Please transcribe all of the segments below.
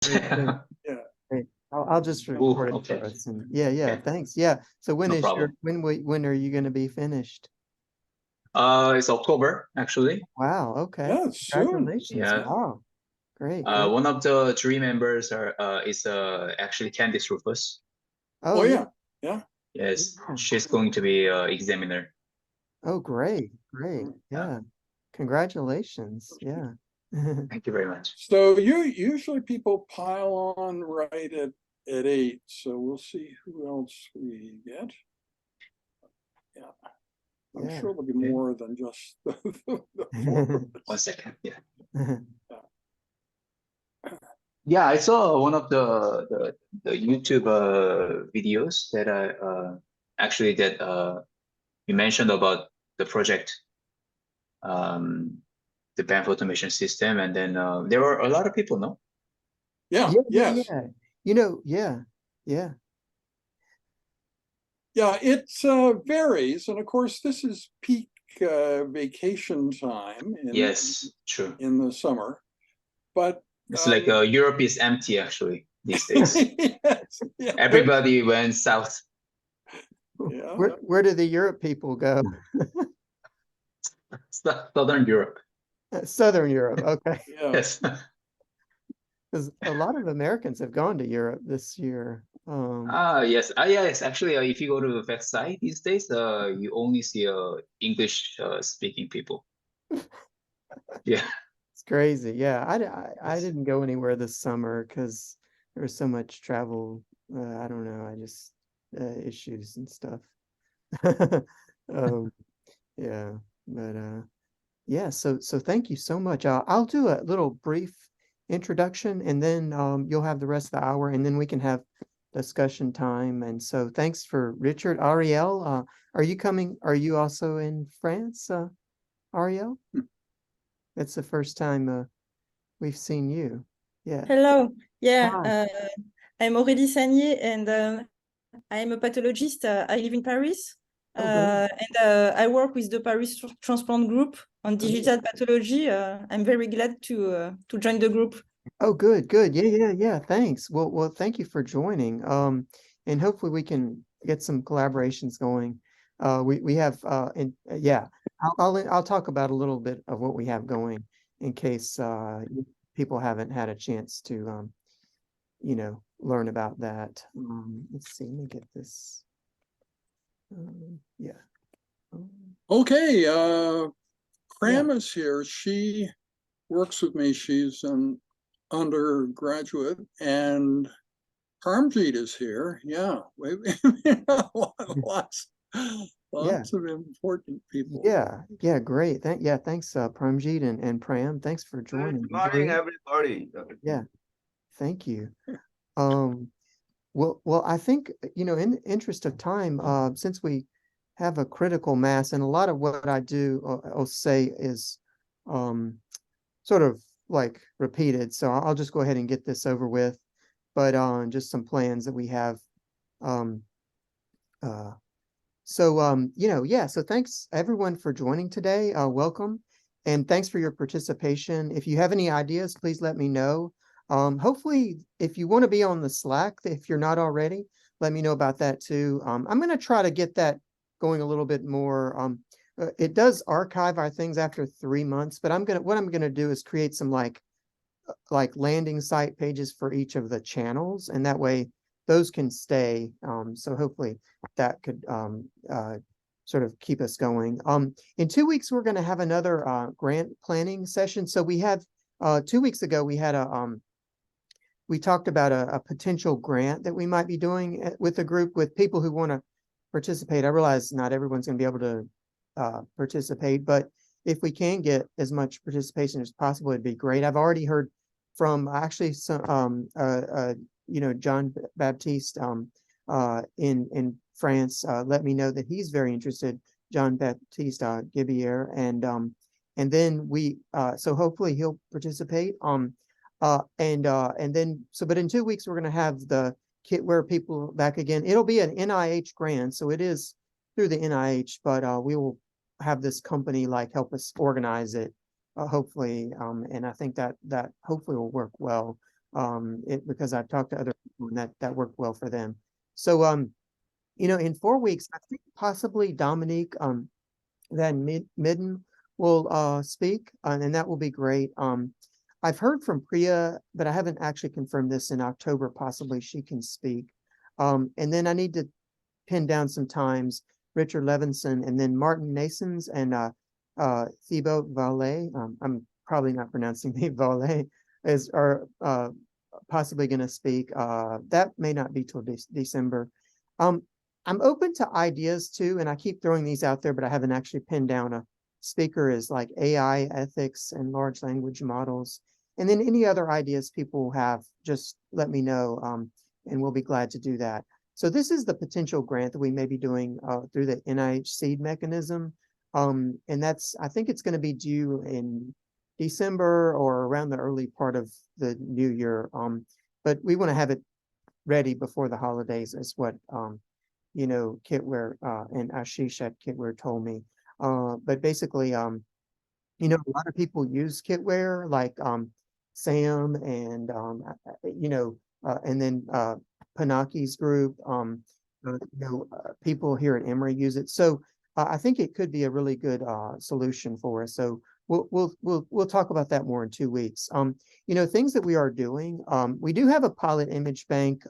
great. Yeah. Great. I'll just Ooh, record it okay. for us. And yeah, Okay. thanks. Yeah. So when No is your problem. when are you going to be finished? It's October actually. Wow. Okay. Yeah, soon. Congratulations. Yeah. Wow. Great. Great. One of the jury members is actually Candice Rufus. Oh, Yeah. yeah. Yes, Yeah. she's going to be examiner. Oh, great. Great. Yeah. Congratulations. Yeah. Thank you very much. So usually people pile on right at 8. So we'll see who else we get. Yeah. I'm Yeah. sure there'll be more than just the 4. 1 second. Yeah. Yeah. Yeah, I saw one of the YouTube videos that I actually that you mentioned about the project, the Banff automation system, and then there were a lot of people, no? Yeah. Yeah. Yes. Yeah. You know, yeah. Yeah. Yeah, it varies. And of course, this is peak vacation time Yes, true. in the summer. But It's like Europe is empty actually these days. yes, yeah. Everybody went south. Yeah. Where do the Europe people go? Southern Europe. Southern Europe. Okay. Yeah. Yes. Because a lot of Americans have gone to Europe this year. Yes. Yes. Actually, if you go to the website these days, you only see English speaking people. Yeah. It's crazy. Yeah, I Yes. didn't go anywhere this summer because there was so much travel. I don't know. I just issues and stuff. Um, yeah, but yeah. So thank you so much. I'll do a little brief introduction, and then you'll have the rest of the hour, and then we can have discussion time. And so thanks for Richard. Ariel, are you coming? Are you also in France, Ariel? It's the first time we've seen you. Yeah. Hello. Yeah, Hi. I'm Aurélie Sagnier, and I'm a pathologist. I live in Paris, Oh, great. and I work with the Paris Transplant group on Great. digital pathology. I'm very glad to join the group. Oh, good, good. Yeah. Thanks. Well, thank you for joining. And hopefully we can get some collaborations going. We have and yeah, I'll talk about a little bit of what we have going in case people haven't had a chance to learn about that. Let's see, let me get this. Yeah. Okay. Pram Yeah. is here. She works with me. She's an undergraduate, and Parmjeet is here. Yeah. Lots Yeah. of important people. Yeah, great. Thanks, Pramjeet and Pram. Thanks for joining. Good morning, everybody. Yeah, thank you. Well, I think, in the interest of time, since we have a critical mass, and a lot of what I do, I'll say is sort of like repeated. So I'll just go ahead and get this over with. But just some plans that we have. Um, So thanks everyone for joining today. Welcome. And thanks for your participation. If you have any ideas, please let me know. Hopefully, if you want to be on the Slack, if you're not already, let me know about that too. I'm going to try to get that going a little bit more. It does archive our things after 3 months, but what I'm gonna do is create some like landing site pages for each of the channels, and that way those can stay. So hopefully that could sort of keep us going. In 2 weeks, we're going to have another grant planning session. So we have 2 weeks ago, we had we talked about a potential grant that we might be doing with a group with people who want to participate. I realize not everyone's going to be able to participate, but if we can get as much participation as possible, it'd be great. I've already heard from actually some John Baptiste in France let me know that he's very interested, John Baptiste Gibier, and then we so hopefully he'll participate. But in 2 weeks we're going to have the Kitware people back again. It'll be an NIH grant, so it is through the NIH, but we will have this company help us organize it, hopefully, and I think that hopefully will work well. because I've talked to other people and that worked well for them. So, in 4 weeks, I think possibly Dominique, Van Midden will speak, and that will be great. I've heard from Priya, but I haven't actually confirmed this. In October, possibly she can speak. And then I need to pin down some times, Richard Levinson, and then Martin Nasons and Thibaut Valet. I'm probably not pronouncing the Valet, are possibly going to speak. That may not be till December. I'm open to ideas too, and I keep throwing these out there, but I haven't actually pinned down a speaker is like AI ethics and large language models. And then any other ideas people have, just let me know, and we'll be glad to do that. So this is the potential grant that we may be doing through the NIH seed mechanism. And I think it's going to be due in December or around the early part of the new year. But we want to have it ready before the holidays is what Kitware and Ashish at Kitware told me. But basically, a lot of people use Kitware, like Sam and and then Panaki's group. People here at Emory use it. So I think it could be a really good solution for us. So we'll talk about that more in 2 weeks. Things that we are doing. We do have a pilot image bank.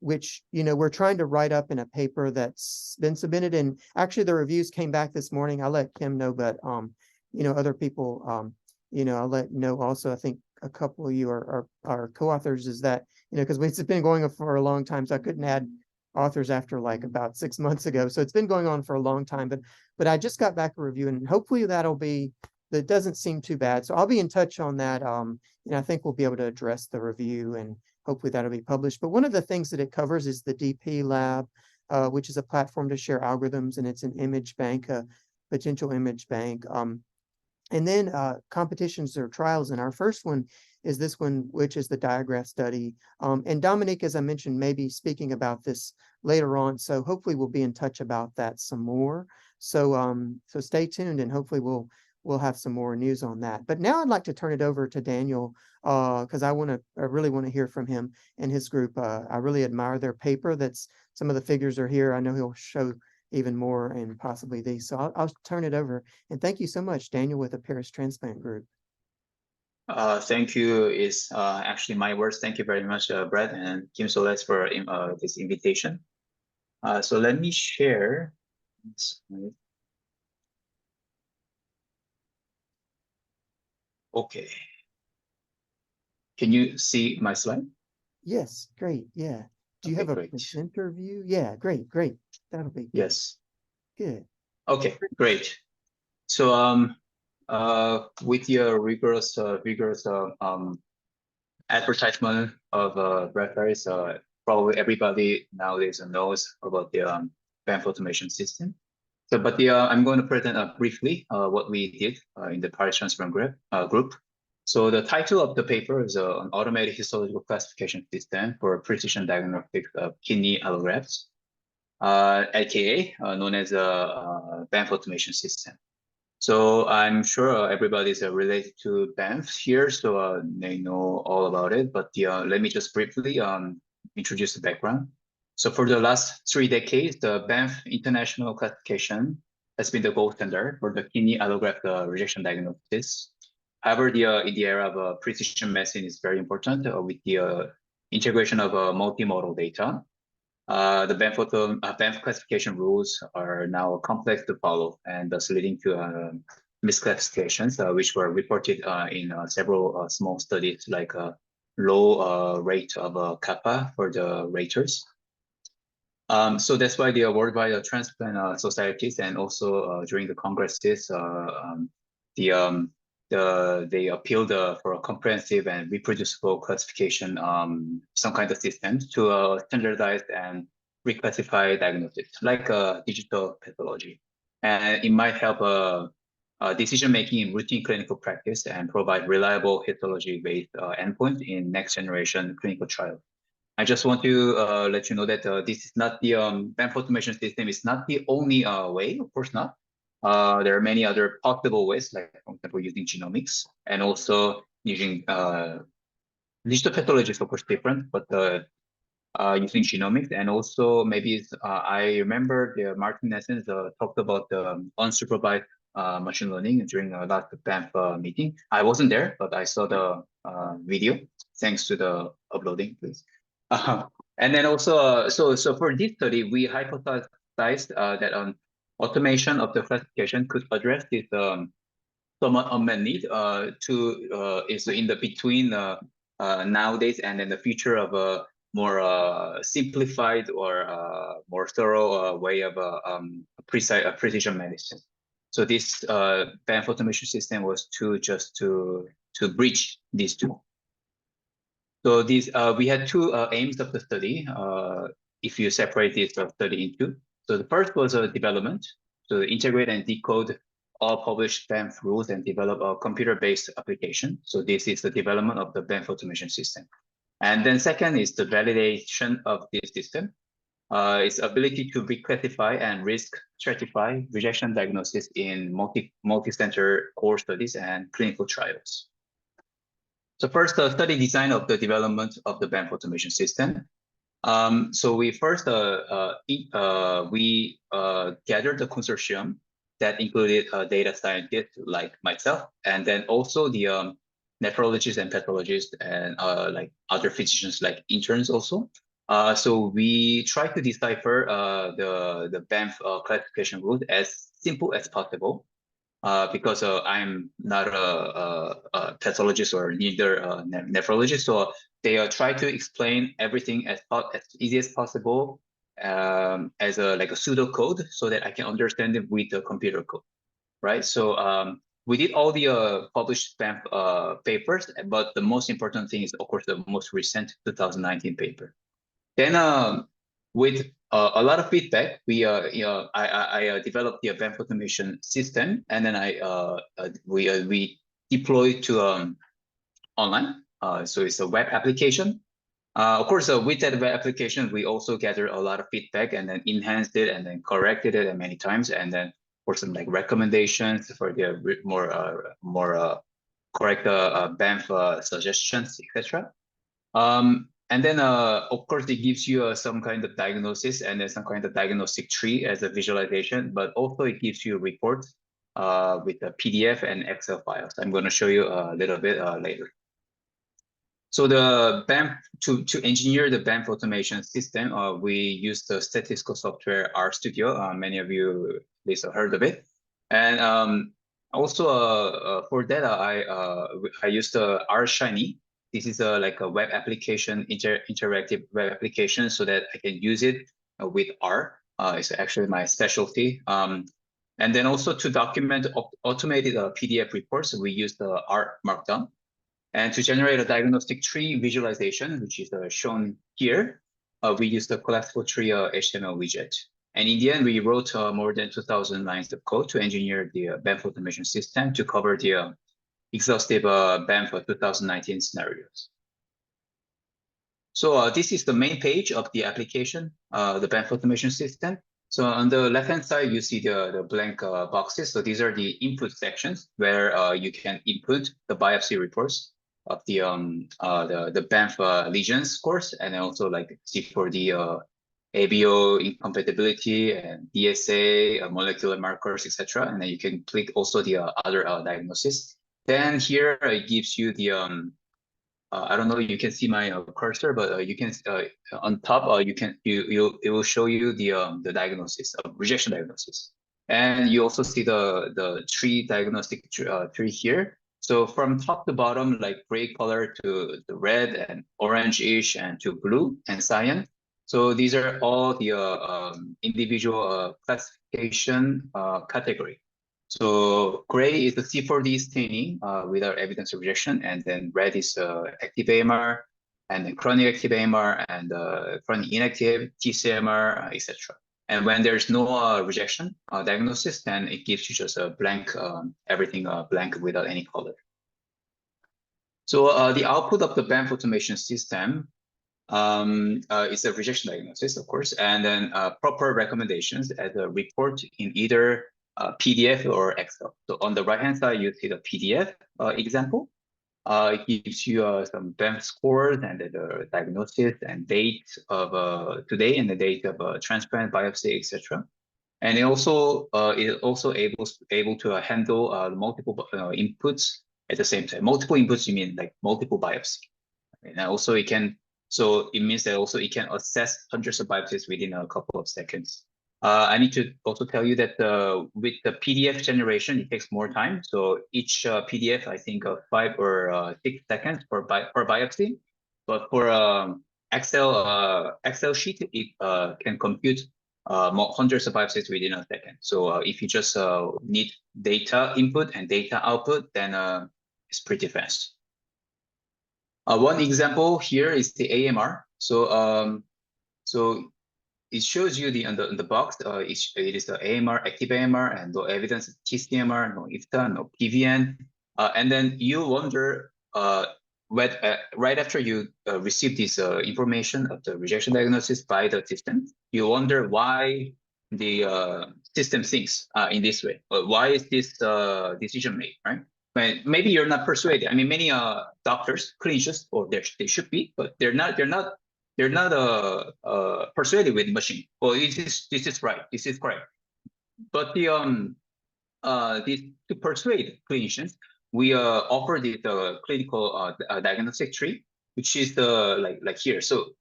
Which we're trying to write up in a paper that's been submitted, and actually the reviews came back this morning. I'll let Kim know, but other people I'll let know also. I think a couple of you are co-authors. Is that because it's been going on for a long time, so I couldn't add authors after like about 6 months ago. So it's been going on for a long time, but I just got back a review, and hopefully that doesn't seem too bad. So I'll be in touch on that. And I think we'll be able to address the review, and hopefully that'll be published. But one of the things that it covers is the DP Lab, which is a platform to share algorithms, and it's an image bank, a potential image bank. And then competitions or trials. And our first one is this one, which is the diagraph study. And Dominique, as I mentioned, may be speaking about this later on. So hopefully we'll be in touch about that some more. So stay tuned, and hopefully we'll have some more news on that. But now I'd like to turn it over to Daniel, because I really want to hear from him and his group. I really admire their paper. Some of the figures are here. I know he'll show even more, and possibly these. So I'll turn it over. And thank you so much, Daniel, with the Paris Transplant Group. Thank you is actually my words. Thank you very much, Brett and Kim Soles, for this invitation. So let me share. Okay. Can you see my slide? Yes, great. Yeah. Do you have a presenter view? Yeah, great. That'll be good. Yes. Good. Okay, great. So with your rigorous advertisement of Brett Paris, probably everybody nowadays knows about the Banff automation system. So, but I'm going to present briefly what we did in the Paris Transplant group. So the title of the paper is an automated histological classification system for precision diagnostics of kidney allografts, aka known as a Banff automation system. So I'm sure everybody's related to Banff here, so they know all about it. But let me just briefly introduce the background. So for the last 3 decades, the Banff International Classification has been the gold standard for the kidney allograft rejection diagnosis. However, in the era of precision medicine is very important with the integration of multimodal data. The Banff classification rules are now complex to follow, and thus leading to misclassifications, which were reported in several small studies, like low rate of kappa for the raters. So that's why the worldwide transplant societies, and also during the congresses, they appealed for a comprehensive and reproducible classification, some kind of system to standardize and reclassify diagnosis, like digital pathology. And it might help decision-making in routine clinical practice and provide reliable histology-based endpoints in next-generation clinical trials. I just want to let you know that this is not the Banff automation system is not the only way, of course not. There are many other possible ways, like for example, using genomics, and also using digital pathology is of course different, but using genomics, and also maybe I remember Martin Nessens talked about the unsupervised machine learning during the last Banff meeting. I wasn't there, but I saw the video. Thanks to the uploading, please. And then also, so for this study, we hypothesized that automation of the classification could address this somewhat unmet need is in the between nowadays and in the future of a more simplified or more thorough way of precision medicine. So this Banff automation system was to bridge these two. So these we had two aims of the study. If you separate this study into, so the first was a development, so integrate and decode all published Banff rules and develop a computer-based application. So this is the development of the Banff automation system. And then second is the validation of this system. Its ability to reclassify and risk stratify rejection diagnosis in multi-center core studies and clinical trials. So first, the study design of the development of the Banff automation system. So we first gathered the consortium that included data scientists like myself, and then also the nephrologists and pathologists and like other physicians like interns also. So we try to decipher the Banff classification rules as simple as possible. Because I'm not a pathologist or neither a nephrologist, so they try to explain everything as easy as possible as like a pseudocode, so that I can understand it with the computer code, right? So we did all the published Banff papers, but the most important thing is, of course, the most recent 2019 paper. Then with a lot of feedback, I developed the Banff automation system, and then we deployed to online. So it's a web application. Of course, with that web application, we also gathered a lot of feedback and then enhanced it and then corrected it many times, and then for some like recommendations for the more correct Banff suggestions, etc. And then, of course, it gives you some kind of diagnosis and then some kind of diagnostic tree as a visualization, but also it gives you reports with the PDF and Excel files. I'm going to show you a little bit later. So the Banff, to engineer the Banff automation system, we used the statistical software RStudio. Many of you at least heard of it. And also for data, I used RShiny. This is like a web application, interactive web application, so that I can use it with R. It's actually my specialty. And then also to document automated PDF reports, we use the R Markdown. And to generate a diagnostic tree visualization, which is shown here, we use the collapsible tree HTML widget. And in the end, we wrote more than 2,000 lines of code to engineer the Banff automation system to cover the exhaustive Banff 2019 scenarios. So this is the main page of the application, the Banff automation system. So on the left-hand side, you see the blank boxes. So these are the input sections where you can input the biopsy reports of the Banff lesions course, and also like see for the ABO incompatibility and DSA, molecular markers, etc. And then you can click also the other diagnosis. Then here it gives you the I don't know, you can see my cursor, but you can on top it will show you the diagnosis of rejection diagnosis, and you also see the tree diagnostic tree here. So from top to bottom, like gray color to the red and orange-ish and to blue and cyan. So these are all the individual classification category. So gray is the C4D staining without evidence of rejection, and then red is active AMR, and then chronic active AMR, and chronic inactive TCMR, etc. And when there's no rejection diagnosis, then it gives you just a blank, everything blank without any color. So the output of the Banff automation system is a rejection diagnosis, of course, and then proper recommendations as a report in either PDF or Excel. So on the right-hand side, you see the PDF example. It gives you some Banff scores and the diagnosis and date of today and the date of transplant, biopsy, etc. And it also able to handle multiple inputs at the same time. Multiple inputs, you mean like multiple biopsy. And also it can, so it means that also it can assess hundreds of biopsies within a couple of seconds. I need to also tell you that with the PDF generation, it takes more time. So each PDF, I think 5 or 6 seconds per biopsy. But for Excel sheet, it can compute hundreds of biopsies within a second. So if you just need data input and data output, then it's pretty fast. One example here is the AMR. So it shows you the on the box. It is the AMR, active AMR, and no evidence of TCMR, no IFTA, no PVN, and then you wonder right after you receive this information of the rejection diagnosis by the system, you wonder why the system thinks in this way. Why is this decision made, right? Maybe you're not persuaded. I mean, many doctors, clinicians, or they should be, but they're not persuaded with machine. Well, this is right. This is correct. But to persuade clinicians, we offer the clinical diagnostic tree, which is the like here. So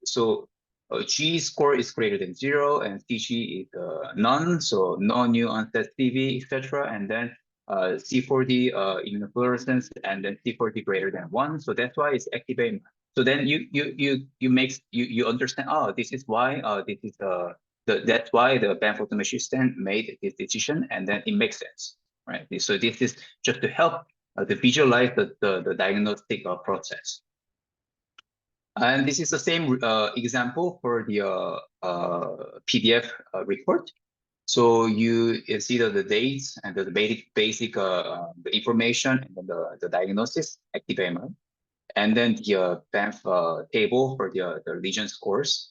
G score is greater than 0, and CG is none. So no new onset CV, etc. And then C40 immunofluorescence, and then C40 greater than 1. So that's why it's activating. So then you understand. Oh, this is why that's why the Banff automation system made this decision, and then it makes sense, right? So this is just to help to visualize the diagnostic process. And this is the same example for the PDF report. So you see the dates and the basic the information, and then the diagnosis, active AMR, and then the Banff table for the lesion scores.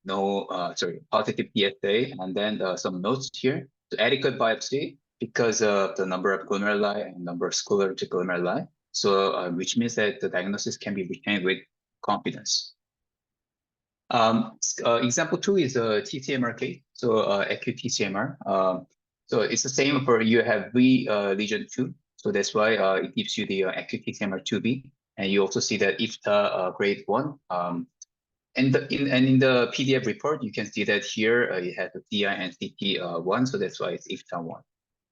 Positive PSA, and then some notes here. So adequate biopsy because of the number of glomeruli and number of scleral to glomeruli. So which means that the diagnosis can be retained with confidence. Example 2 is a TCMR case. So acute TCMR. So it's the same for you have V lesion 2. So that's why it gives you the acute TCMR 2B. And you also see that IFTA grade 1. And in the PDF report, you can see that here it has the DI and CT 1, so that's why it's IFTA 1,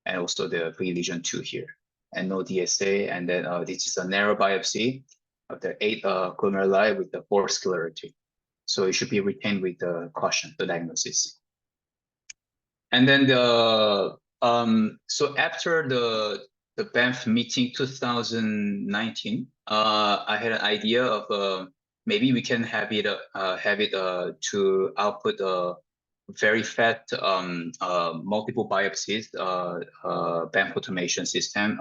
and also the pre-lesion 2 here, and no DSA, and then this is a narrow biopsy of the 8 glomeruli with the 4 sclerotic. So it should be retained with caution, the diagnosis. And then so after the Banff meeting 2019, I had an idea of maybe we can have it to output a very fast multiple biopsies Banff automation system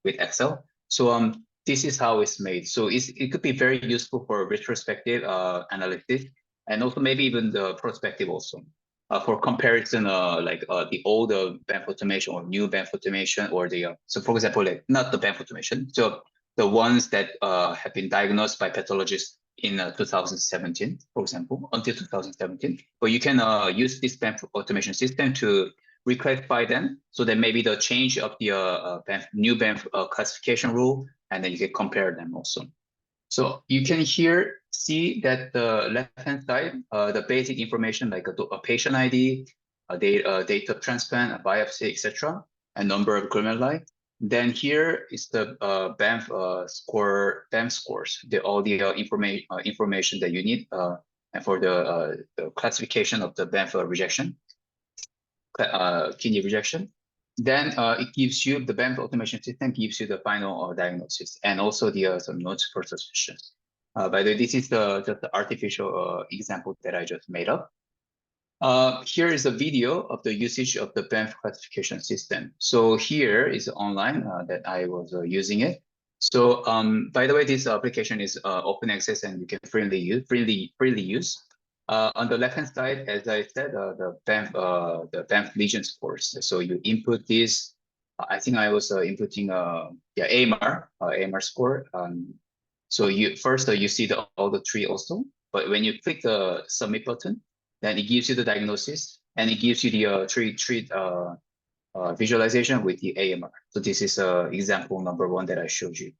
with Excel. So this is how it's made. So it could be very useful for retrospective analysis, and also maybe even the prospective also. For comparison, like the old Banff automation or new Banff automation, or the so for example, like not the Banff automation, so the ones that have been diagnosed by pathologists in 2017, for example, until 2017. But you can use this Banff automation system to reclassify them, so that maybe the change of the new Banff classification rule, and then you can compare them also. So you can here see that the left-hand side, the basic information like a patient ID, date of transplant, a biopsy, etc., and number of glomeruli. Then here is the Banff scores, all the information that you need, and for the classification of the Banff rejection, kidney rejection. Then it gives you, the Banff automation system gives you the final diagnosis, and also the some notes for suspicion. By the way, this is just the artificial example that I just made up. Here is a video of the usage of the Banff classification system. So here is online that I was using it. So by the way, this application is open access, and you can freely use. On the left-hand side, as I said, the Banff lesion scores. So you input this. I think I was inputting AMR score. So you first you see all the tree also, but when you click the submit button, then it gives you the diagnosis and it gives you the tree visualization with the AMR. So this is example number 1 that I showed you.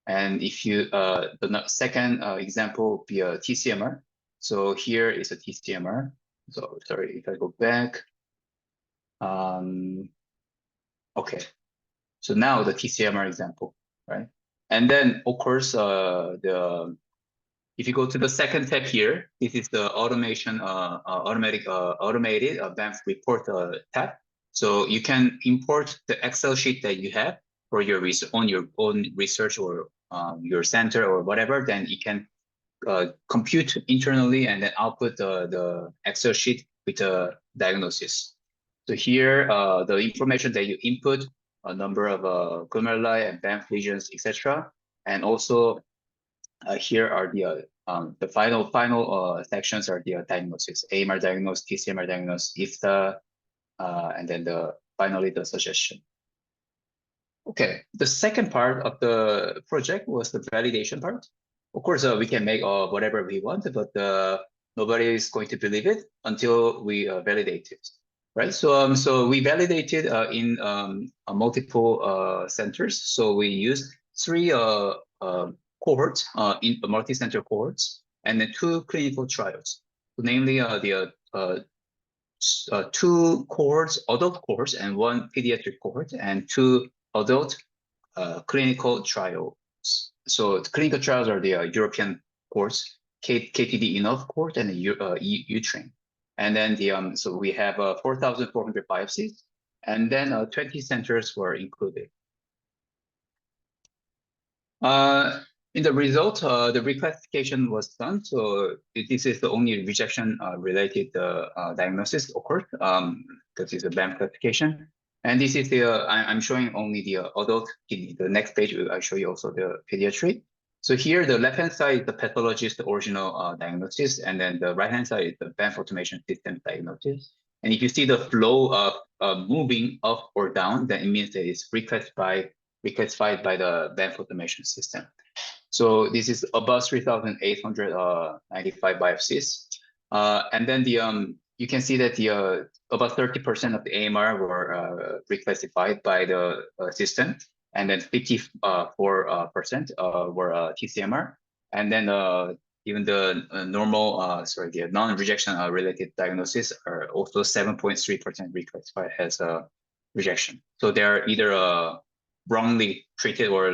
And if you the second example would be a TCMR. So here is a TCMR. So sorry if I go back. Okay. So now the TCMR example, right? And then of course if you go to the second tab here, this is the automated Banff report tab. So you can import the Excel sheet that you have for your own research or your center or whatever. Then you can compute internally and then output the Excel sheet with a diagnosis. So here, the information that you input, a number of glomeruli and Banff lesions, etc. And also here are the final sections are the diagnosis: AMR diagnosis, TCMR diagnosis, IFTA, and then finally the suggestion. Okay, the second part of the project was the validation part. Of course, we can make whatever we want, but nobody is going to believe it until we validate it, right? So we validated in multiple centers. So we used 3 cohorts in multi-center cohorts, and then 2 clinical trials, namely the 2 cohorts, adult cohorts, and 1 pediatric cohort, and 2 adult clinical trials. So the clinical trials are the European course, KTD enough court, and the U-Train. And then so we have 4,400 biopsies, and then 20 centers were included. In the result, the reclassification was done. So this is the only rejection related diagnosis occurred because it's a Banff classification. And this is I'm showing only the adult kidney. The next page, I'll show you also the pediatric. So here, the left-hand side is the pathologist original diagnosis, and then the right-hand side is the Banff automation system diagnosis. And if you see the flow of moving up or down, then it means that it's reclassified by the Banff automation system. So this is about 3,895 biopsies. And then you can see that about 30% of the AMR were reclassified by the system, and then 54% were TCMR. And then even the the non-rejection related diagnosis are also 7.3% reclassified as a rejection. So they're either wrongly treated or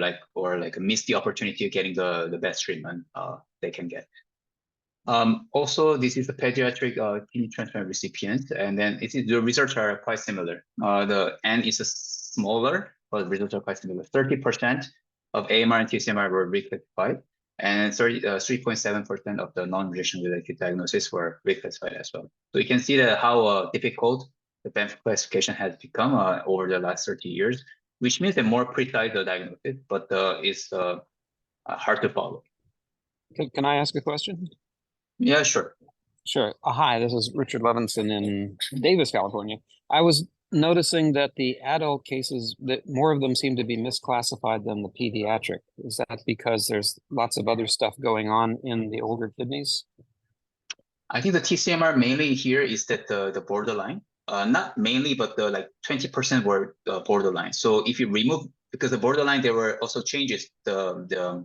missed the opportunity of getting the best treatment they can get. Also, this is the pediatric kidney transplant recipients, and then the results are quite similar. The N is smaller, but the results are quite similar. 30% of AMR and TCMR were reclassified, and 3.7% of the non-rejection related diagnoses were reclassified as well. So you can see that how difficult the Banff classification has become over the last 30 years, which means a more precise diagnosis, but it's hard to follow. Can I ask a question? Yeah, sure. Sure. Hi, this is Richard Levinson in Davis, California. I was noticing that the adult cases, that more of them seem to be misclassified than the pediatric. Is that because there's lots of other stuff going on in the older kidneys? I think the TCMR mainly here is that the borderline. Not mainly, but like 20% were borderline. So if you remove, because the borderline, there were also changes. The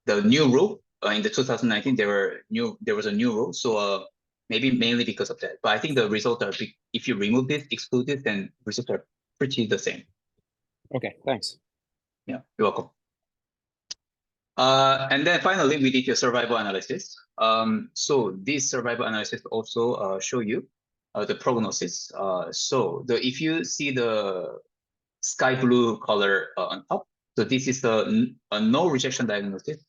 new rule in the 2019, there was a new rule. So maybe mainly because of that. But I think the results are, if you remove this, exclude this, then results are pretty the same. Okay, thanks. Yeah, you're welcome. And then finally, we did a survival analysis. So this survival analysis also show you the prognosis. So if you see the sky blue color on top, so this is a no rejection diagnosis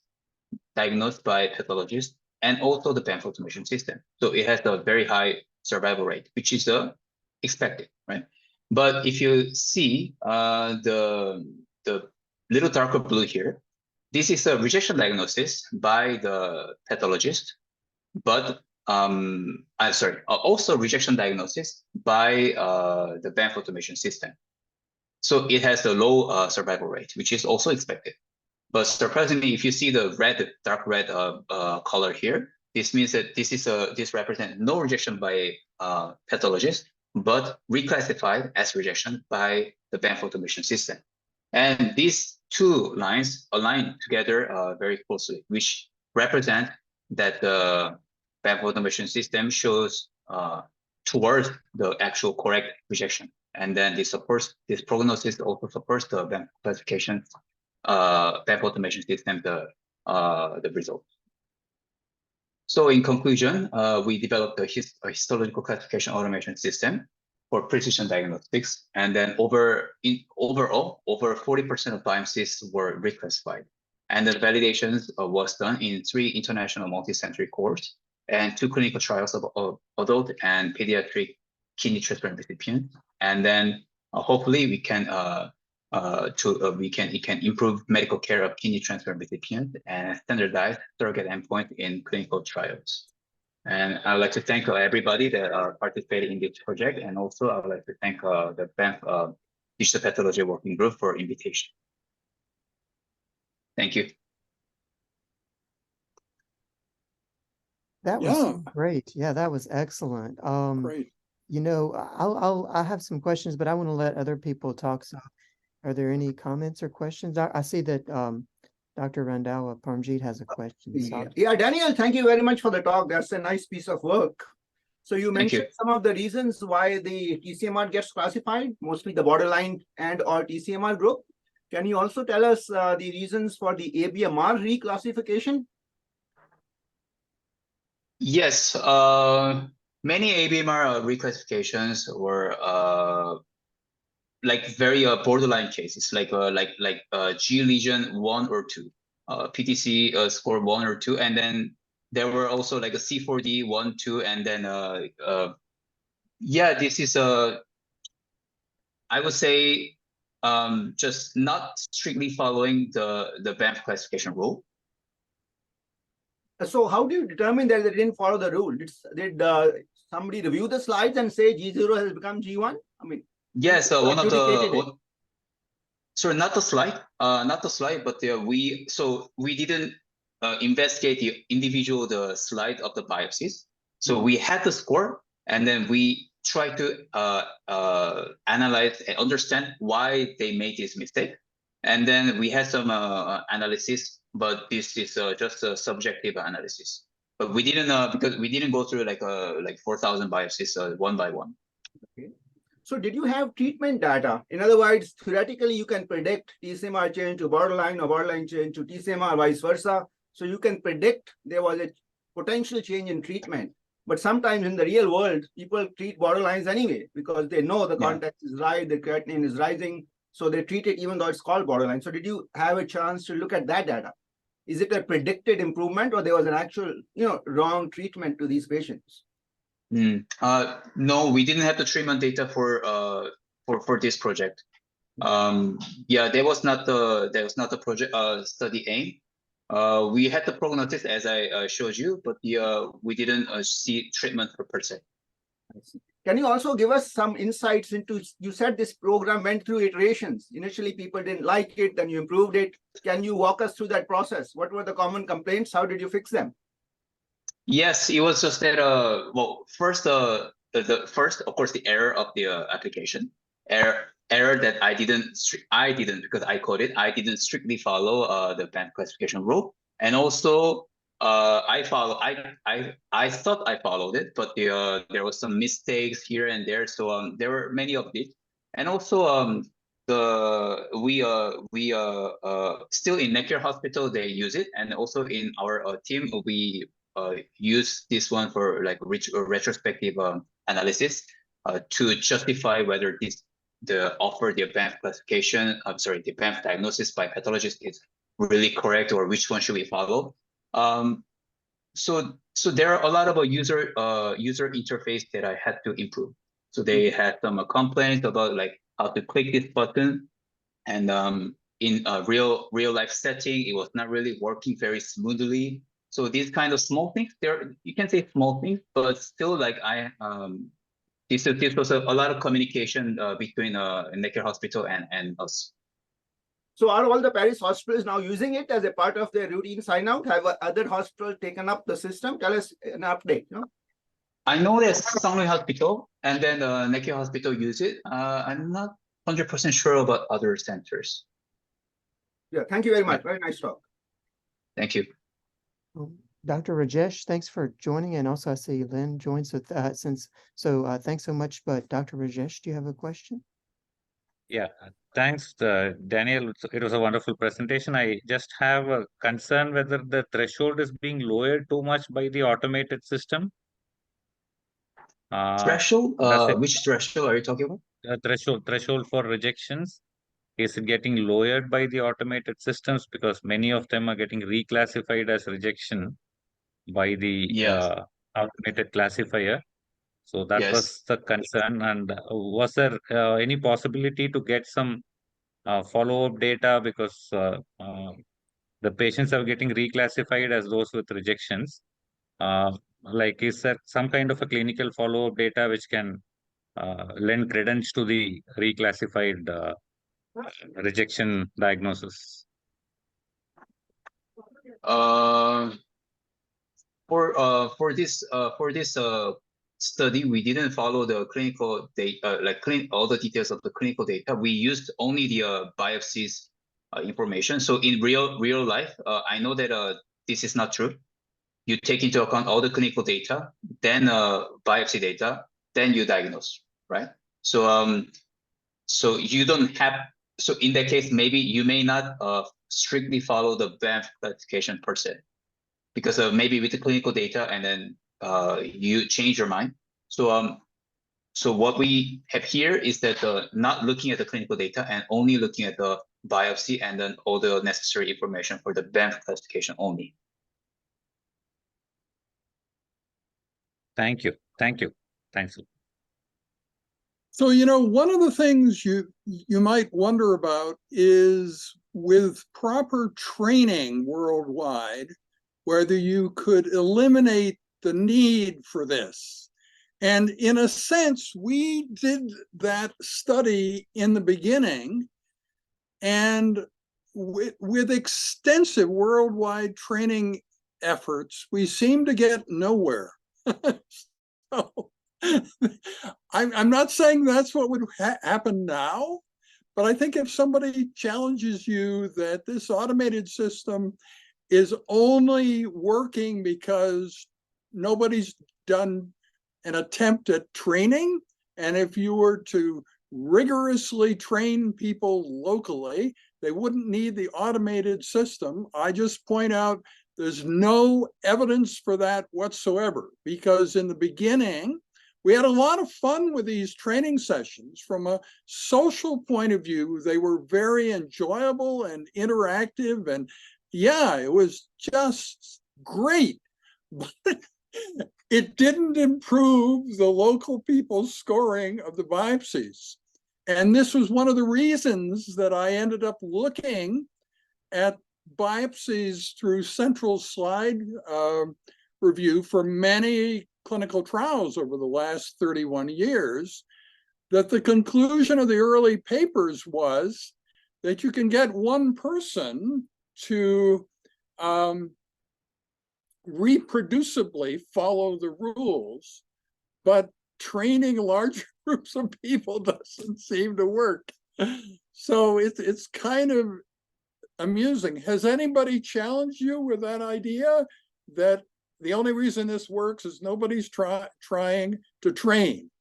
diagnosed by pathologist and also the Banff automation system. So it has a very high survival rate, which is expected, right? But if you see the little darker blue here, this is a rejection diagnosis by the pathologist, but also rejection diagnosis by the Banff automation system. So it has a low survival rate, which is also expected. But surprisingly, if you see the red, dark red color here, this means that this represents no rejection by pathologists, but reclassified as rejection by the Banff automation system. And these two lines align together very closely, which represent that the Banff automation system shows towards the actual correct rejection. And then this prognosis also supports the Banff classification, Banff automation system, the results. So in conclusion, we developed a histological classification automation system for precision diagnostics. And then overall, over 40% of biopsies were reclassified. And the validations was done in 3 international multi-center cohorts and 2 clinical trials of adult and pediatric kidney transplant recipients. And then hopefully we can improve medical care of kidney transplant recipients and standardize surrogate endpoint in clinical trials. And I'd like to thank everybody that participated in this project. And also I would like to thank the Banff Digital Pathology Working Group for invitation. Thank you. That was great. Yeah, that was excellent. Great. You know, I have some questions, but I want to let other people talk. So are there any comments or questions? I see that Dr. Randhawa Parmjeet has a question. So. Yeah, Daniel, thank you very much for the talk. That's a nice piece of work. So you mentioned some of the reasons why the TCMR gets classified, mostly the borderline and or TCMR group. Can you also tell us the reasons for the ABMR reclassification? Yes, many ABMR reclassifications were like very borderline cases, like G lesion 1 or 2, PTC score 1 or 2, and then there were also like a C4D 1, 2, and then yeah, this is I would say just not strictly following the Banff classification rule. So how do you determine that they didn't follow the rule? Did somebody review the slides and say G0 has become G1? I mean, yes, one of the sorry, not the slide, but we didn't investigate the individual slide of the biopsies. So we had the score, and then we tried to analyze and understand why they made this mistake. And then we had some analysis, but this is just a subjective analysis. But we didn't because we didn't go through like 4,000 biopsies one by one. Okay. So did you have treatment data? In other words, theoretically, you can predict TCMR change to borderline or borderline change to TCMR, vice versa. So you can predict there was a potential change in treatment. But sometimes in the real world, people treat borderlines anyway because they know the context is right, the creatinine is rising. So they treat it even though it's called borderline. So did you have a chance to look at that data? Is it a predicted improvement or there was an actual, wrong treatment to these patients? No, we didn't have the treatment data for this project. Yeah, there was not the project study aim. We had the prognosis as I showed you, but we didn't see treatment per se. I see. Can you also give us some insights into, you said this program went through iterations. Initially, people didn't like it, then you improved it. Can you walk us through that process? What were the common complaints? How did you fix them? Yes, it was just that, well, first, of course, the error of the application. Error that I didn't, because I coded, I didn't strictly follow the Banff classification rule. And also, I thought I followed it, but there was some mistakes here and there. So there were many of these. And also, we still in Necker Hospital, they use it. And also in our team, we use this one for like retrospective analysis to justify whether the Banff classification, the Banff diagnosis by pathologist is really correct, or which one should we follow. So there are a lot of user interface that I had to improve. So they had some complaints about like how to click this button, and in a real life setting, it was not really working very smoothly. So these kind of small things, you can say small things, but still like this was a lot of communication between Necker Hospital and us. So are all the Paris hospitals now using it as a part of their routine sign out? Have other hospitals taken up the system? Tell us an update. No? I know that Sangli Hospital and then Neki Hospital use it. I'm not 100% sure about other centers. Yeah, thank you very much. Very nice talk. Thank you. Dr. Rajesh, thanks for joining. And also I see Lynn joined. So thanks so much. But Dr. Rajesh, do you have a question? Yeah, thanks, Daniel. It was a wonderful presentation. I just have a concern whether the threshold is being lowered too much by the automated system. Threshold? Does it Which threshold are you talking about? threshold for rejections? Is it getting lowered by the automated systems? Because many of them are getting reclassified as rejection by the Yes. automated classifier. So that Yes. was the concern. And was there any possibility to get some follow-up data, because the patients are getting reclassified as those with rejections? Like, is there some kind of a clinical follow-up data which can lend credence to the reclassified rejection diagnosis? For this study, we didn't follow the clinical data, all the details of the clinical data. We used only the biopsies information. So in real life, I know that this is not true. You take into account all the clinical data, then biopsy data, then you diagnose, right? So so you don't have. So in that case, maybe you may not strictly follow the Banff classification per se, because maybe with the clinical data and then you change your mind. So what we have here is that not looking at the clinical data and only looking at the biopsy and then all the necessary information for the Banff classification only. Thank you. Thank you. Thanks. So, one of the things you might wonder about is, with proper training worldwide, whether you could eliminate the need for this. And in a sense, we did that study in the beginning, and with extensive worldwide training efforts, we seem to get nowhere. So, I'm not saying that's what would happen now, but I think if somebody challenges you that this automated system is only working because nobody's done an attempt at training, and if you were to rigorously train people locally, they wouldn't need the automated system. I just point out there's no evidence for that whatsoever, because in the beginning, we had a lot of fun with these training sessions. From a social point of view, they were very enjoyable and interactive. And yeah, it was just great. But it didn't improve the local people's scoring of the biopsies. And this was one of the reasons that I ended up looking at biopsies through central slide review for many clinical trials over the last 31 years, that the conclusion of the early papers was that you can get one person to reproducibly follow the rules, but training large groups of people doesn't seem to work. So it's kind of amusing. Has anybody challenged you with that idea that the only reason this works is nobody's trying to train?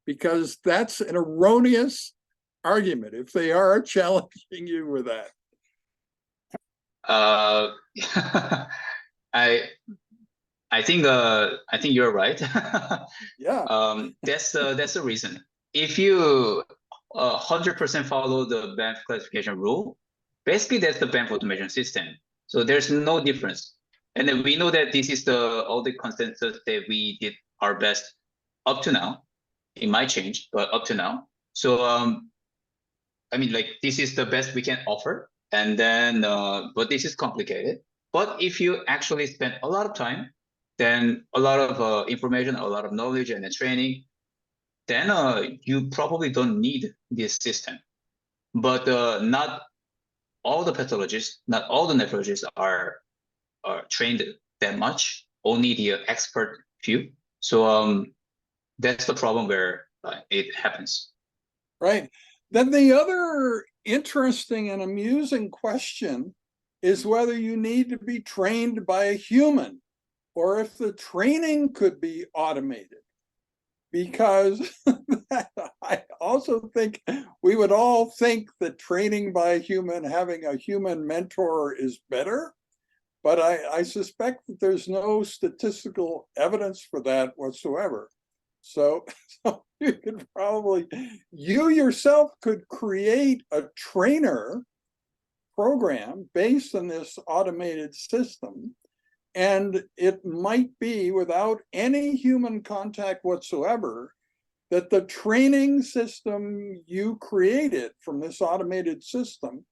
Because that's an erroneous argument if they are challenging you with that. I think you're right. Yeah. That's the reason. If you 100% follow the Banff classification rule, basically that's the Banff automation system. So there's no difference. And then we know that this is all the consensus that we did our best up to now. It might change, but up to now. So I mean, like, this is the best we can offer. And then, but this is complicated. But if you actually spend a lot of time, then a lot of information, a lot of knowledge and training, then you probably don't need this system. But not all the pathologists, not all the nephrologists are trained that much, only the expert few. So that's the problem where it happens. Right. Then the other interesting and amusing question is whether you need to be trained by a human or if the training could be automated. Because I also think we would all think that training by a human, having a human mentor is better. But I suspect that there's no statistical evidence for that whatsoever. So you could probably, you yourself could create a trainer program based on this automated system. And it might be without any human contact whatsoever that the training system you created from this automated system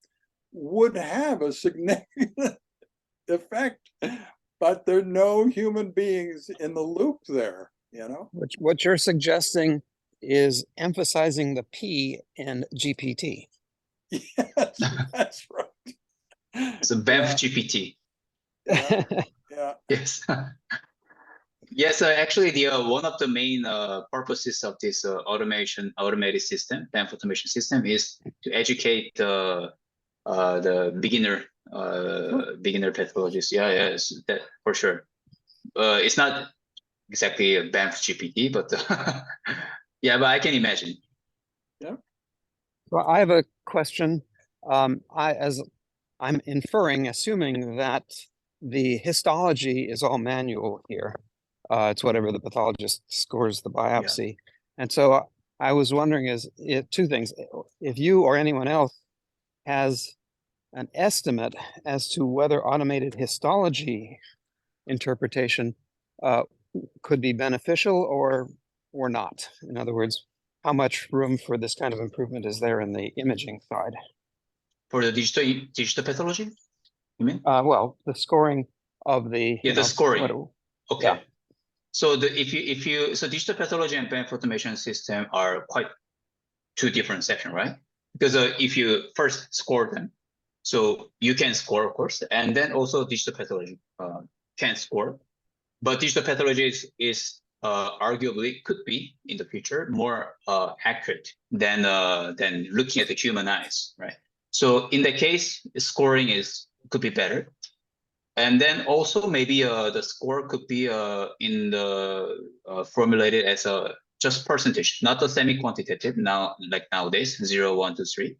would have a significant effect, but there are no human beings in the loop there, you know? What you're suggesting is emphasizing the P in GPT. Yes, that's right. So Banff Yeah, GPT. yeah, yeah. Yes. Yes, actually, the one of the main purposes of this automated system, Banff automation system, is to educate the beginner pathologists. Yeah, yes, that for sure. It's not exactly a Banff GPT, but yeah, but I can imagine. Yeah. Well, I have a question. I'm assuming that the histology is all manual here. It's whatever the pathologist scores the biopsy. And so I was wondering two things. If you or anyone else has an estimate as to whether automated histology interpretation could be beneficial or not. In other words, how much room for this kind of improvement is there in the imaging side? For the digital pathology, you mean? Well, the scoring of the the scoring. Okay. Yeah. So so digital pathology and Banff automation system are quite two different sections, right? Because if you first score them, so you can score, of course, and then also digital pathology can score. But digital pathology is arguably could be in the future more accurate than looking at the human eyes, right? So in the case, scoring could be better. And then also maybe the score could be formulated as a just percentage, not the semi-quantitative now, like nowadays, 0, 1, 2, 3,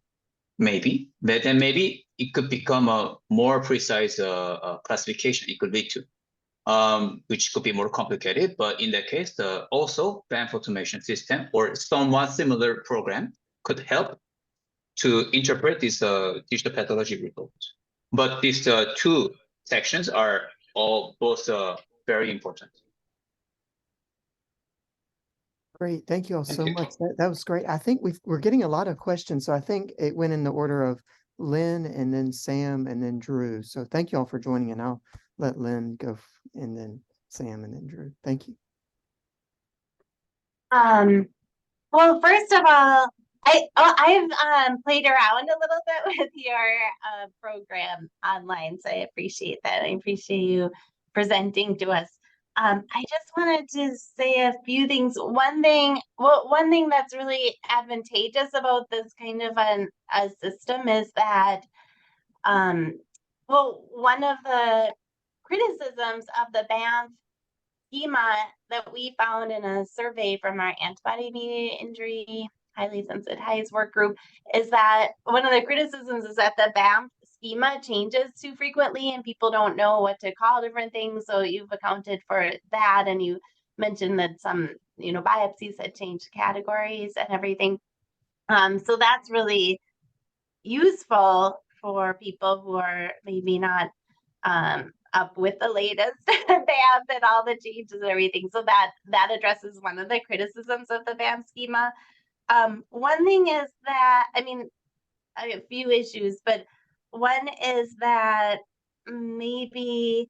maybe. But then maybe it could become a more precise classification it could lead to, which could be more complicated. But in that case, also Banff automation system or somewhat similar program could help to interpret this digital pathology report. But these two sections are both very important. Great. Thank you all Thank so you. much. That was great. I think we're getting a lot of questions. So I think it went in the order of Lynn and then Sam and then Drew. So thank you all for joining, and I'll let Lynn go and then Sam and then Drew. Thank you. Well, first of all, I've played around a little bit with your program online, so I appreciate that. I appreciate you presenting to us. I just wanted to say a few things. One thing that's really advantageous about this kind of a system is that, one of the criticisms of the Banff schema that we found in a survey from our antibody-mediated injury highly sensitized work group is that one of the criticisms is that the Banff schema changes too frequently and people don't know what to call different things. So you've accounted for that, and you mentioned that some biopsies had changed categories and everything. So that's really useful for people who are maybe not up with the latest Banff and all the changes and everything. So that addresses one of the criticisms of the Banff schema. One thing is that, I have a few issues, but one is that maybe,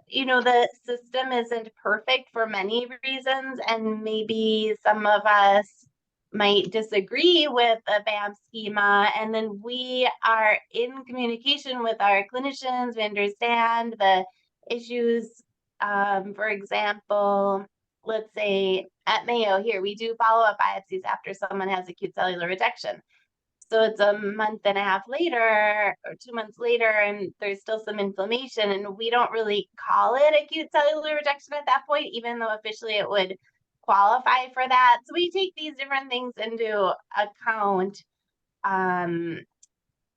the system isn't perfect for many reasons, and maybe some of us might disagree with the Banff schema, and then we are in communication with our clinicians. We understand the issues. For example, let's say at Mayo here, we do follow-up biopsies after someone has acute cellular rejection. So it's a month and a half later or 2 months later, and there's still some inflammation, and we don't really call it acute cellular rejection at that point, even though officially it would qualify for that. So we take these different things into account.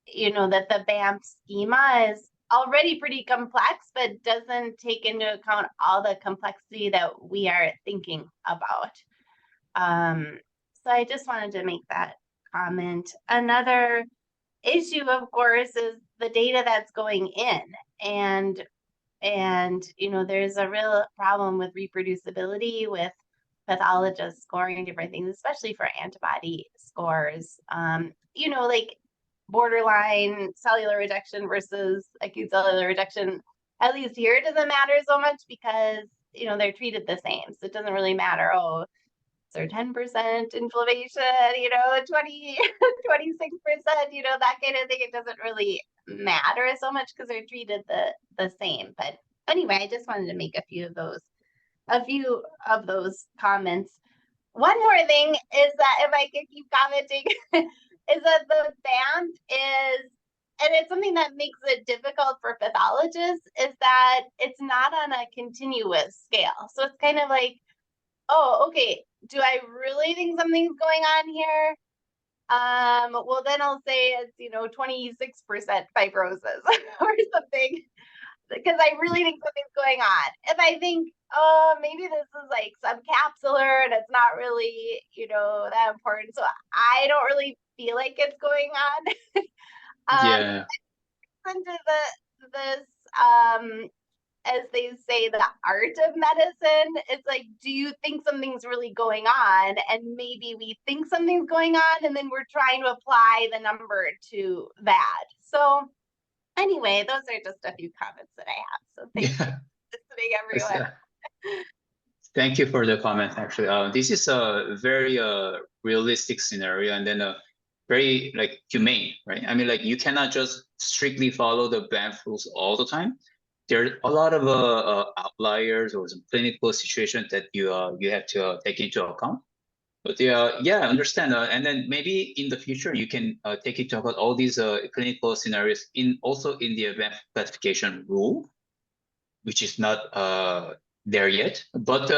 You know, that the Banff schema is already pretty complex, but doesn't take into account all the complexity that we are thinking about. So I just wanted to make that comment. Another issue, of course, is the data that's going in, and you know, there's a real problem with reproducibility with pathologists scoring different things, especially for antibody scores. You know, like borderline cellular rejection versus acute cellular rejection, at least here it doesn't matter so much because, you know, they're treated the same. So it doesn't really matter, oh, or 10% inflammation, you know, 20, 26%, you know, that kind of thing. It doesn't really matter so much because they're treated the same. But anyway, I just wanted to make a few of those comments. One more thing is that if I could keep commenting, is that the Banff is, and it's something that makes it difficult for pathologists, is that it's not on a continuous scale. So it's kind of like, oh, okay, do I really think something's going on here? Well, then I'll say it's, you know, 26% fibrosis or something, because I really think something's going on. If I think, oh, maybe this is like subcapsular and it's not really, you know, that important, so I don't really feel like it's going on. Yeah. Into this as they say, the art of medicine. It's like, do you think something's really going on? And maybe we think something's going on, and then we're trying to apply the number to that. So anyway, those are just a few comments that I have. So thanks for listening, everyone. Thank you for the comment, actually. This is a very realistic scenario, and then a very like humane, right? I mean, like you cannot just strictly follow the Banff rules all the time. There are a lot of outliers or some clinical situations that you have to take into account. But yeah, I understand. And then maybe in the future you can take into account all these clinical scenarios also in the Banff classification rule, which is not there yet. But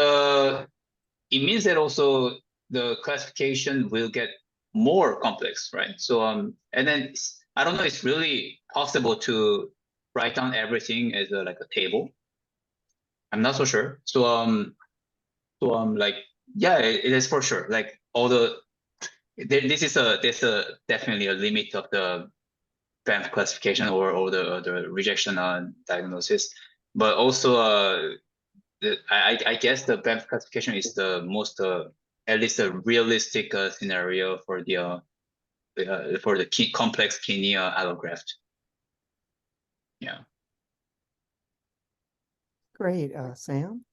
it means that also the classification will get more complex, right? So and then I don't know, it's really possible to write down everything as like a table. I'm not so sure. So like, yeah, it is for sure. Like all the there's definitely a limit of the Banff classification or the rejection diagnosis, but also I guess the Banff classification is the most at least a realistic scenario for the complex kidney allograft. Yeah. Great, Sam.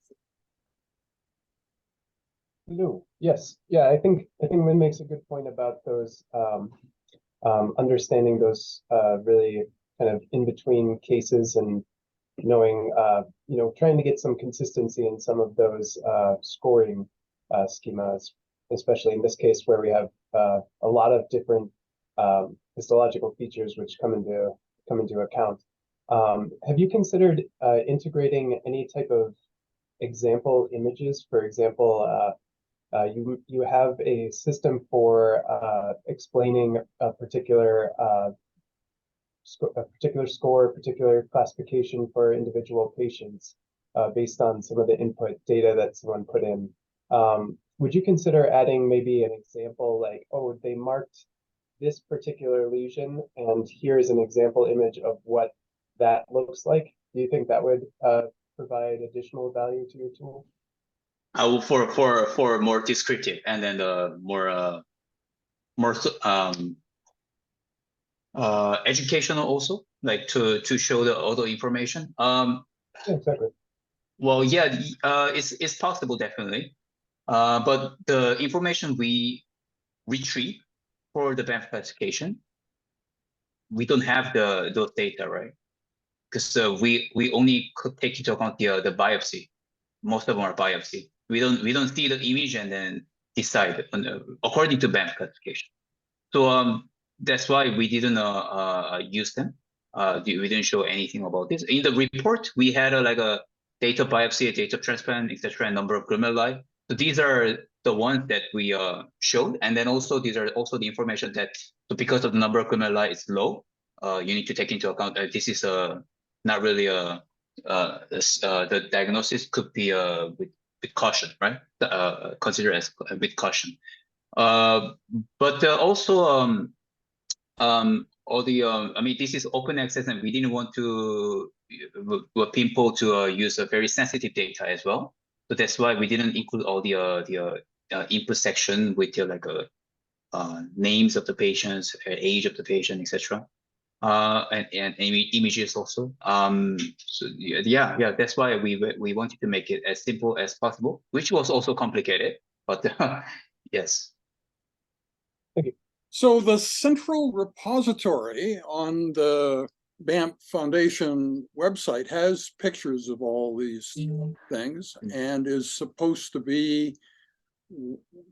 Hello. Yes. Yeah. I think Lynn makes a good point about those understanding those really kind of in between cases and knowing you know, trying to get some consistency in some of those scoring schemas, especially in this case where we have a lot of different histological features which come into account. Have you considered integrating any type of example images? For example, you have a system for explaining a particular score, particular classification for individual patients based on some of the input data that someone put in. Would you consider adding maybe an example like, oh, they marked this particular lesion, and here's an example image of what that looks like? Do you think that would provide additional value to your tool? For more descriptive and then more educational also, like to show all the information. Yeah, exactly. Well, yeah, it's possible definitely. But the information we retrieve for the Banff classification, we don't have those data, right? Because we only could take into account the biopsy. Most of them are biopsy. We don't see the image and then decide according to Banff classification. So that's why we didn't use them. We didn't show anything about this. In the report, we had like a data biopsy, a data transplant, etc., and number of glomeruli. So these are the ones that we showed, and then also these are also the information that because of the number of glomeruli is low, you need to take into account. This is not really the diagnosis could be with caution, right? Consider as with caution. But also all the I mean, this is open access, and we didn't want to people to use a very sensitive data as well. So that's why we didn't include all the input section with like names of the patients, age of the patient, etc. And images also. So yeah, that's why we wanted to make it as simple as possible, which was also complicated, but yes. So the central repository on the Banff Foundation website has pictures of all these things and is supposed to be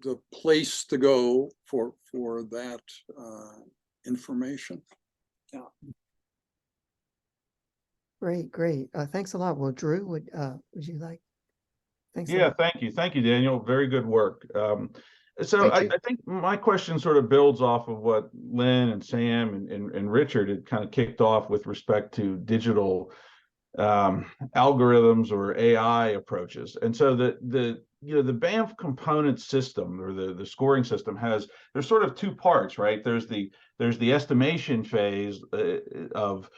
the place to go for that information. Yeah. Great. Thanks a lot. Well, Drew, would you like? Thanks. Yeah, thank you, Daniel. Very good work. So I think my question sort of builds off of what Lynn and Sam and Richard had kind of kicked off with respect to digital algorithms or AI approaches. And so the Banff component system, or the scoring system, there's sort of two parts, right? There's the estimation phase of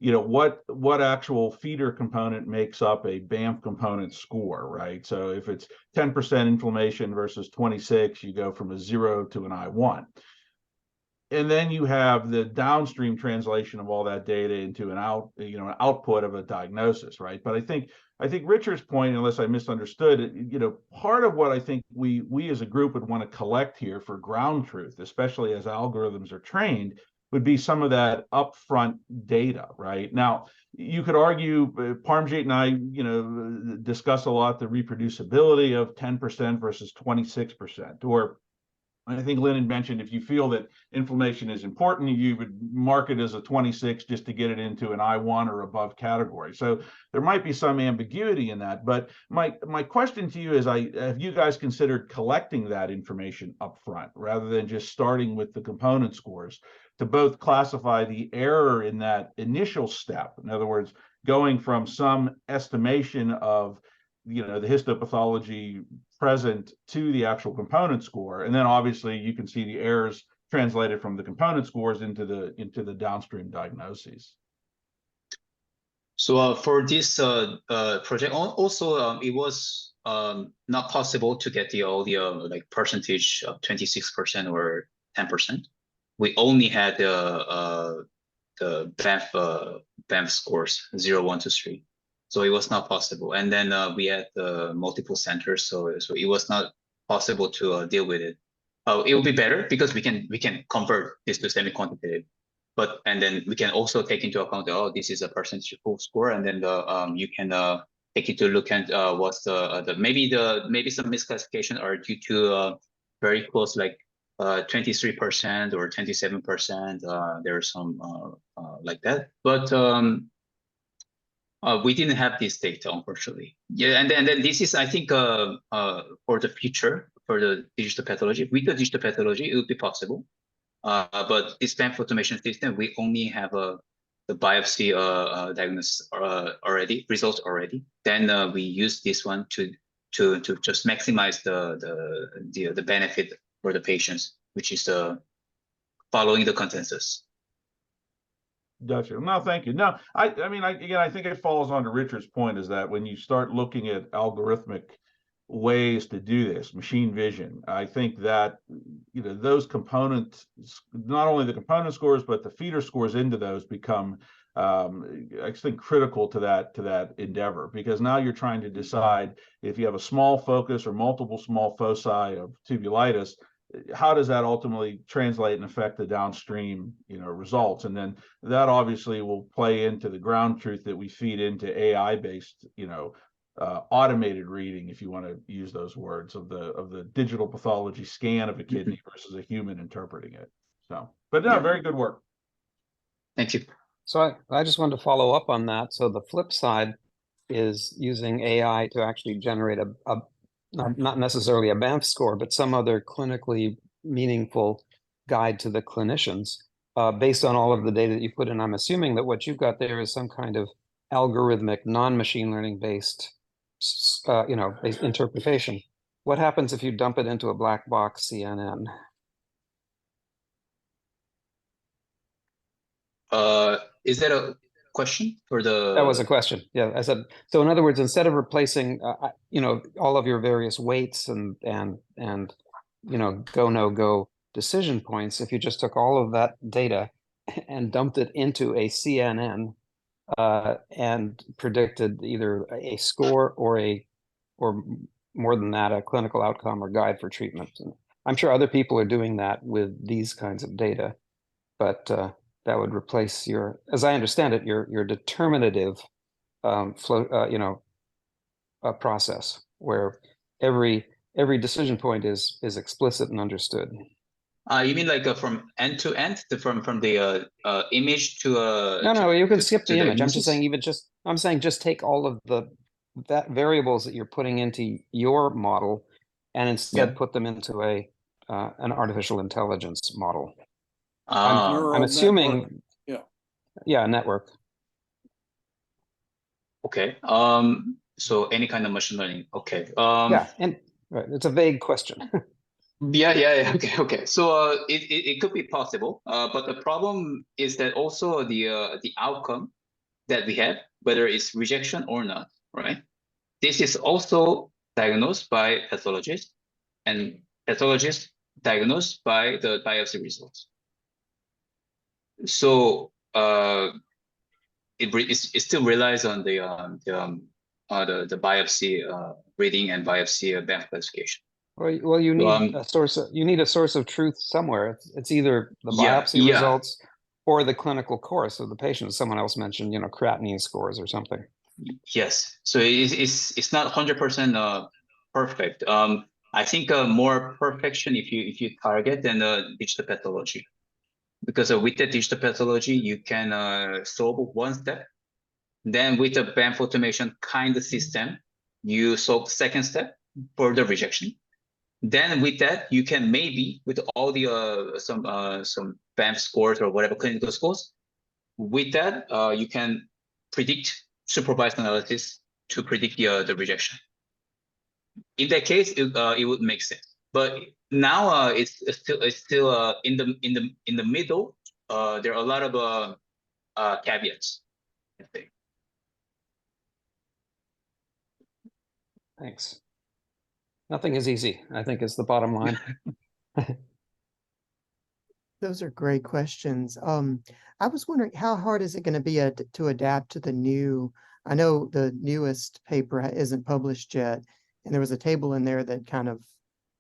what actual feeder component makes up a Banff component score, right? So if it's 10% inflammation versus 26, you go from a 0 to an I1. And then you have the downstream translation of all that data into an output of a diagnosis, right? But I think Richard's point, unless I misunderstood, part of what I think we as a group would want to collect here for ground truth, especially as algorithms are trained, would be some of that upfront data, right? Now, you could argue, Parmjit and I, discuss a lot the reproducibility of 10% versus 26%, or I think Lynn had mentioned, if you feel that inflammation is important, you would mark it as a 26 just to get it into an I1 or above category. So there might be some ambiguity in that. But my question to you is, have you guys considered collecting that information up front rather than just starting with the component scores to both classify the error in that initial step? In other words, going from some estimation of the histopathology present to the actual component score, and then obviously you can see the errors translated from the component scores into the downstream diagnoses. So for this project, also it was not possible to get all the like percentage of 26% or 10%. We only had the Banff scores 0, 1, 2, 3. So it was not possible. And then we had multiple centers, so it was not possible to deal with it. It would be better because we can convert this to semi-quantitative, and then we can also take into account this is a percentage full score, and then you can take it to look at what's maybe some misclassification are due to very close, like 23% or 27%. There are some like that, but we didn't have this data, unfortunately. Yeah, and then this is, I think, for the future, for the digital pathology. With the digital pathology, it would be possible. But this Banff automation system, we only have the biopsy diagnosis results already. Then we use this one to just maximize the benefit for the patients, which is following the consensus. Gotcha. No, thank you. No, I mean, I think it falls on to Richard's point, is that when you start looking at algorithmic ways to do this, machine vision, I think that those components, not only the component scores but the feeder scores into those, become I think critical to that endeavor, because now you're trying to decide if you have a small focus or multiple small foci of tubulitis, how does that ultimately translate and affect the downstream, results? And then that obviously will play into the ground truth that we feed into AI-based, automated reading, if you want to use those words, of the digital pathology scan of a kidney versus a human interpreting it. So, but no, very good work. Thank you. So I just wanted to follow up on that. So the flip side is using AI to actually generate a not necessarily a Banff score, but some other clinically meaningful guide to the clinicians based on all of the data that you put in. I'm assuming that what you've got there is some kind of algorithmic, non-machine learning based, based interpretation. What happens if you dump it into a black box CNN? Is that a question for the? That was a question. Yeah, I said, so in other words, instead of replacing, all of your various weights and go, no go decision points, if you just took all of that data and dumped it into a CNN and predicted either a score or more than that, a clinical outcome or guide for treatment. And I'm sure other people are doing that with these kinds of data, but that would replace your, as I understand it, your determinative process where every decision point is explicit and understood. You mean like from end to end, from the image to No, you can skip the image. diagnosis? I'm saying just take all of that variables that you're putting into your model and instead put them into an artificial intelligence model. I'm Neural assuming, network. yeah, network. Okay. So any kind of machine learning. Okay. Yeah, and right, it's a vague question. Yeah. Okay. So it could be possible, but the problem is that also the outcome that we have, whether it's rejection or not, right? This is also diagnosed by pathologists, and pathologists diagnosed by the biopsy results. So it still relies on the biopsy reading and biopsy Banff classification. Well, you need a source. You need a source of truth somewhere. It's either the Yeah, biopsy results or the clinical course of the patient. Someone else mentioned, creatinine scores or something. Yes. So it's not 100% perfect. I think more perfection if you target than digital pathology, because with the digital pathology you can solve one step. Then with the Banff automation kind of system, you solve the second step for the rejection. Then with that, you can maybe with all the some Banff scores or whatever clinical scores, with that you can predict supervised analysis to predict the rejection. In that case, it would make sense. But now it's still in the middle. There are a lot of caveats, I think. Thanks. Nothing is easy, I think, is the bottom line. Those are great questions. I was wondering, how hard is it going to be to adapt to the new? I know the newest paper isn't published yet, and there was a table in there that kind of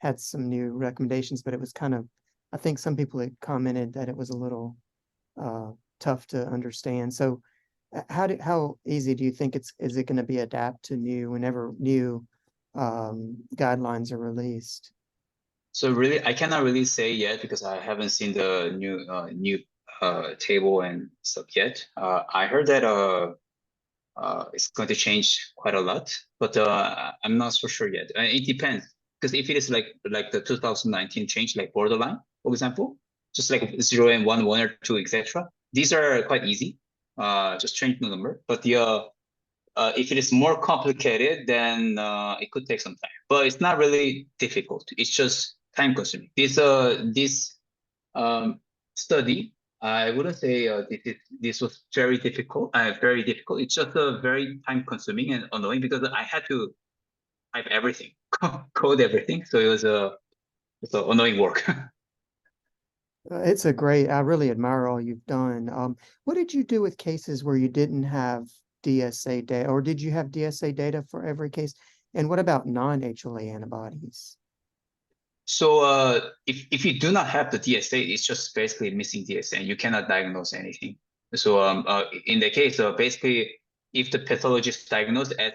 had some new recommendations, but it was kind of, I think some people had commented that it was a little tough to understand. So how easy do you think is it going to be adapt to whenever new guidelines are released? So really, I cannot really say yet because I haven't seen the new table and stuff yet. I heard that it's going to change quite a lot, but I'm not so sure yet. It depends, because if it is like the 2019 change, like borderline, for example, just like 0 and 1, 1 or 2, etc. These are quite easy. Just change the number. But if it is more complicated, then it could take some time. But it's not really difficult. It's just time consuming. This study, I wouldn't say this was very difficult. Very difficult. It's just very time consuming and annoying because I had to type everything, code everything. So it was it's annoying work. It's I really admire all you've done. What did you do with cases where you didn't have DSA data, or did you have DSA data for every case? And what about non-HLA antibodies? So if you do not have the DSA, it's just basically missing DSA, and you cannot diagnose anything. So in the case, basically, if the pathologist diagnosed as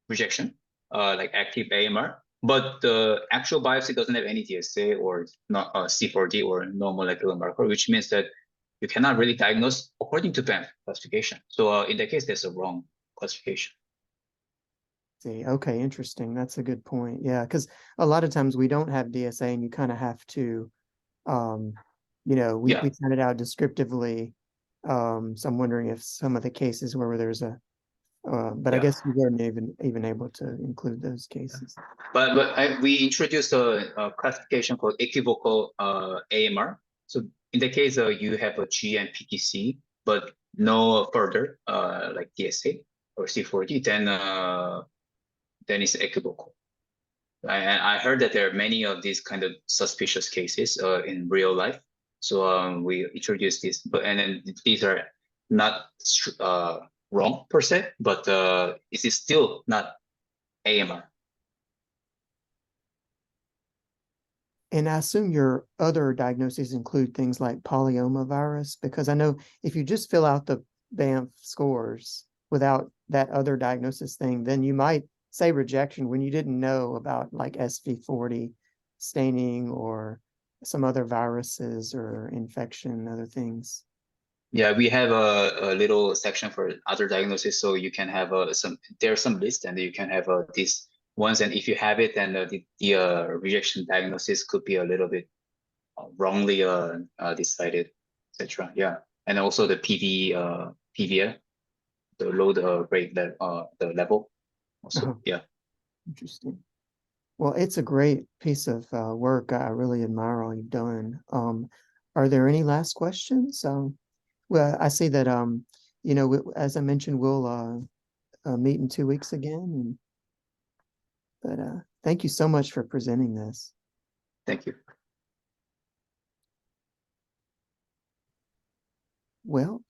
rejection, like active AMR, but the actual biopsy doesn't have any DSA or not C4D or no molecular marker, which means that you cannot really diagnose according to Banff classification. So in that case, there's a wrong classification. See, okay, interesting. That's a good point. Yeah, because a lot of times we don't have DSA and you kind of have to, we Yeah. send it out descriptively. So I'm wondering if some of the cases where there's a, but I Yeah. guess you weren't even able to include those cases. But we introduced a classification called equivocal AMR. So in the case you have a G and PTC, but no further like DSA or C4D, then it's equivocal. I heard that there are many of these kind of suspicious cases in real life. So we introduced this, and then these are not wrong per se, but it is still not AMR. And I assume your other diagnoses include things like polyoma virus, because I know if you just fill out the Banff scores without that other diagnosis thing, then you might say rejection when you didn't know about like SV40 staining or some other viruses or infection, other things. Yeah, we have a little section for other diagnoses, so you can have there's some list, and you can have these ones, and if you have it, then the rejection diagnosis could be a little bit wrongly decided, etc. Yeah, and also the PVL, the load rate the level, also. Yeah. Interesting. Well, it's a great piece of work. I really admire all you've done. Are there any last questions? Well, I see that, as I mentioned, we'll meet in 2 weeks again. But thank you so much for presenting this. Thank you. Well,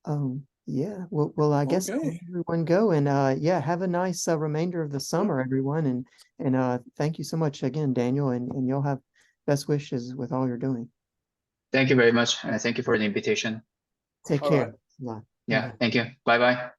yeah, well, I guess I'll let Okay. everyone go, and yeah, have a nice remainder of the summer, everyone, and thank you so much again, Daniel, and you'll have best wishes with all you're doing. Thank you very much, and thank you for the invitation. Take All right. care. Bye. Yeah, thank you. Bye bye.